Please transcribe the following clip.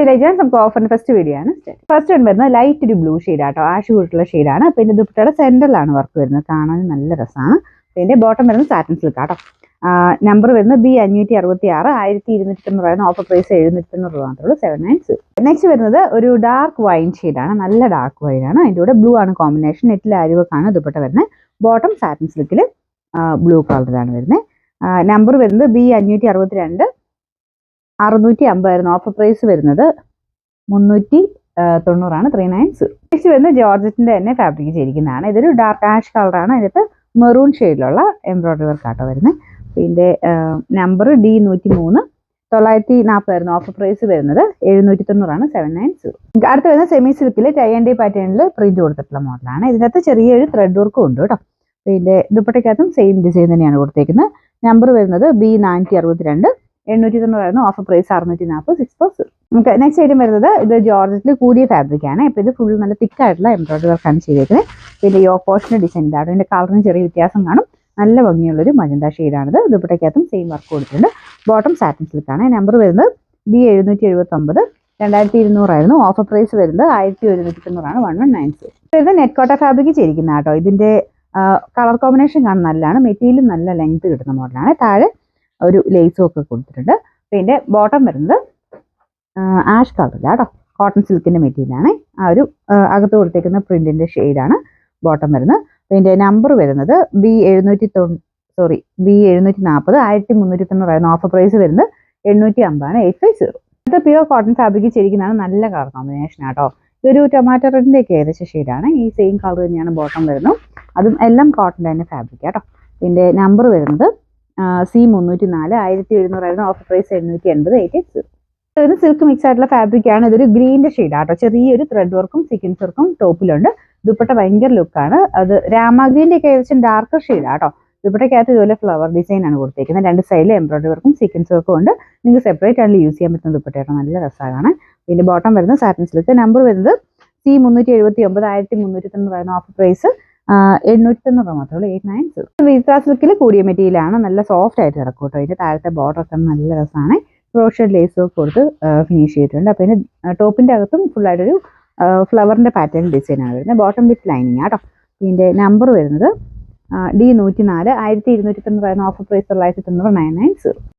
ഇന്ത്യയിലെ നമുക്ക് ഓഫറിന്റെ first video ആണ്. ഫസ്റ്റ് വൺ വരുന്നത് ലൈറ്റ് ഒരു ബ്ലൂ ഷെയ്ഡാട്ടോ, ആഷ് കൂട്ടുള്ള ഷെയ്ഡാണ്. പിന്നെ ദുപ്പട്ടയുടെ സെന്ററിലാണ് വർക്ക് വരുന്നത്, കാണാൻ നല്ല രസമാണ്. പിന്നെ ബോട്ടം വരുന്നത് സാറ്റിൻ സിൽക്ക് ആട്ടോ. നമ്പർ വരുന്നത് B566, 1290 ഓഫർ പ്രൈസ് 790 രൂപ മാത്രമേ ഉള്ളൂ, 796. നെക്സ്റ്റ് വരുന്നത് ഒരു ഡാർക്ക് വൈൻ ഷെയ്ഡാണ്, നല്ല ഡാർക്ക് വൈൻ ആണ്. അതിൻ്റെ കൂടെ ബ്ലൂ ആണ് കോമ്പിനേഷൻ, നെറ്റിൽ അരിവൊക്കെയാണ് ദുപ്പട്ട വരുന്നത്. ബോട്ടം സാറ്റിൻ സിൽക്കിൽ ബ്ലൂ കളറിലാണ് വരുന്നത്. നമ്പർ വരുന്നത് B562, 650 ഓഫർ പ്രൈസ് വരുന്നത് 390 390. നെക്സ്റ്റ് വരുന്നത് ജോർജറ്റിന്റെ തന്നെ ഫാബ്രിക് ചെയ്തിരിക്കുന്നതാണ്. ഇതൊരു ഡാർക്ക് ആഷ് കളറാണ്, അതിനകത്ത് മെറൂൺ ഷെയ്ഡിലുള്ള എംബ്രോയിഡറി വർക്ക് ആട്ടോ വരുന്നത്. പിന്നെ നമ്പർ D103, 940 ഓഫർ പ്രൈസ് വരുന്നത് 790 790. അടുത്ത് വരുന്നത് സെമി സിൽക്കിൽ ടൈ ആൻഡ് ഡൈ പാറ്റേണിൽ പ്രിന്റ് കൊടുത്തിട്ടുള്ള മോഡലാണ്. ഇതിനകത്ത് ചെറിയൊരു ത്രെഡ് വർക്കും ഉണ്ട് കേട്ടോ. പിന്നെ ദുപ്പട്ടയ്ക്കകത്തും സെയിം ഡിസൈൻ തന്നെയാണ് കൊടുത്തേക്കുന്നത്. നമ്പർ വരുന്നത് B462, 890 ഓഫർ പ്രൈസ് 640, 6%. നമുക്ക് നെക്സ്റ്റ് ഐറ്റം വരുന്നത് ഇത് ജോർജറ്റിൽ കൂടിയ ഫാബ്രിക് ആണ്. ഇപ്പൊ ഇത് ഫുൾ നല്ല തിക്കായിട്ടുള്ള എംബ്രോയിഡറി വർക്കാണ് ചെയ്തേക്കുന്നത്. പിന്നെ യോ പോർഷന്റെ ഡിസൈൻ ഇതാണ്, അതിന്റെ കളറിന് ചെറിയ വ്യത്യാസം കാണും. നല്ല ഭംഗിയുള്ളൊരു മജന്ത ഷെയ്ഡാണിത്. ദുപ്പട്ടയ്ക്കകത്തും സെയിം വർക്ക് കൊടുത്തിട്ടുണ്ട്. ബോട്ടം സാറ്റിൻ സിൽക്കാണ്. നമ്പർ വരുന്നത് B779, 2200 ഓഫർ പ്രൈസ് വരുന്നത് 1190, 1196. ഇത് നെറ്റ് കോട്ട ഫാബ്രിക് ചെയ്തിരിക്കുന്ന കേട്ടോ. ഇതിന്റെ കളർ കോമ്പിനേഷൻ കാണാൻ നല്ലതാണ്, മെറ്റീരിയൽ നല്ല ലെങ്ത് കിട്ടുന്ന മോഡലാണ്. താഴെ ഒരു ലേസും ഒക്കെ കൊടുത്തിട്ടുണ്ട്. പിന്നെ ബോട്ടം വരുന്നത് ആഷ് കളറില്ല കേട്ടോ, കോട്ടൺ സിൽക്കിന്റെ മെറ്റീരിയലാണ്. ആ ഒരു അകത്ത് കൊടുത്തേക്കുന്ന പ്രിന്റിന്റെ ഷെയ്ഡാണ് ബോട്ടം വരുന്നത്. പിന്നെ നമ്പർ വരുന്നത് B740, 1390 ഓഫർ പ്രൈസ് വരുന്നത് 850, 850. ഇത് പ്യുവർ കോട്ടൺ ഫാബ്രിക് ചെയ്തിരിക്കുന്നതാണ്, നല്ല കളർ കോമ്പിനേഷൻ ആട്ടോ. ഇതൊരു ടൊമാറ്റോ റെഡിന്റെ ഒക്കെ ഏകദേശം ഷെയ്ഡാണ്. ഈ സെയിം കളർ തന്നെയാണ് ബോട്ടം വരുന്നത്. അതും എല്ലാം കോട്ടൺ തന്നെ ഫാബ്രിക് ആട്ടോ. പിന്നെ നമ്പർ വരുന്നത് C304, 1700 ഓഫർ പ്രൈസ് 880, 880. ഇത് സിൽക്ക് മിക്സ് ആയിട്ടുള്ള ഫാബ്രിക് ആണ്. ഇതൊരു ഗ്രീനിന്റെ ഷെയ്ഡ് ആട്ടോ. ചെറിയൊരു ത്രെഡ് വർക്കും സീക്വൻസ് വർക്കും ടോപ്പിലുണ്ട്. ദുപ്പട്ട ഭയങ്കര ലുക്കാണ്. അത് രാമ ഗ്രീന്റെ ഒക്കെ ഏകദേശം ഡാർക്കർ ഷെയ്ഡ് ആട്ടോ. ദുപ്പട്ടയ്ക്കകത്ത് ഇതുപോലെ ഫ്ലവർ ഡിസൈൻ ആണ് കൊടുത്തേക്കുന്നത്. രണ്ട് സൈഡിൽ എംബ്രോയിഡറി വർക്കും സീക്വൻസ് വർക്കും ഉണ്ട്. നിങ്ങൾക്ക് സെപ്പറേറ്റ് ആയിട്ട് യൂസ് ചെയ്യാൻ പറ്റുന്ന ദുപ്പട്ടയാട്ടോ, നല്ല രസമാണ്. പിന്നെ ബോട്ടം വരുന്നത് സാറ്റിൻ സിൽക്ക്. നമ്പർ വരുന്നത് C379, 1390 ഓഫർ പ്രൈസ് 890 മാത്രമേ ഉള്ളൂ, 890. വിത്ര സിൽക്കിൽ കൂടിയ മെറ്റീരിയലാണ്, നല്ല സോഫ്റ്റ് ആയിട്ട് കിടക്കും കേട്ടോ. അതിന്റെ താഴത്തെ ബോർഡർ ഒക്കെ നല്ല രസമാണ്. ക്രോഷഡ് ലേസ് ഒക്കെ കൊടുത്ത് ഫിനിഷ് ചെയ്തിട്ടുണ്ട്. അപ്പൊ ഇതിന്റെ ടോപ്പിന്റെ അകത്തും ഫുൾ ആയിട്ടൊരു ഫ്ലവറിന്റെ പാറ്റേൺ ഡിസൈൻ ആണ് വരുന്നത്. ബോട്ടം വിത്ത് ലൈനിങ് ആട്ടോ. ഇതിന്റെ നമ്പർ വരുന്നത് D104, 1290 ഓഫർ പ്രൈസ് 990, 990.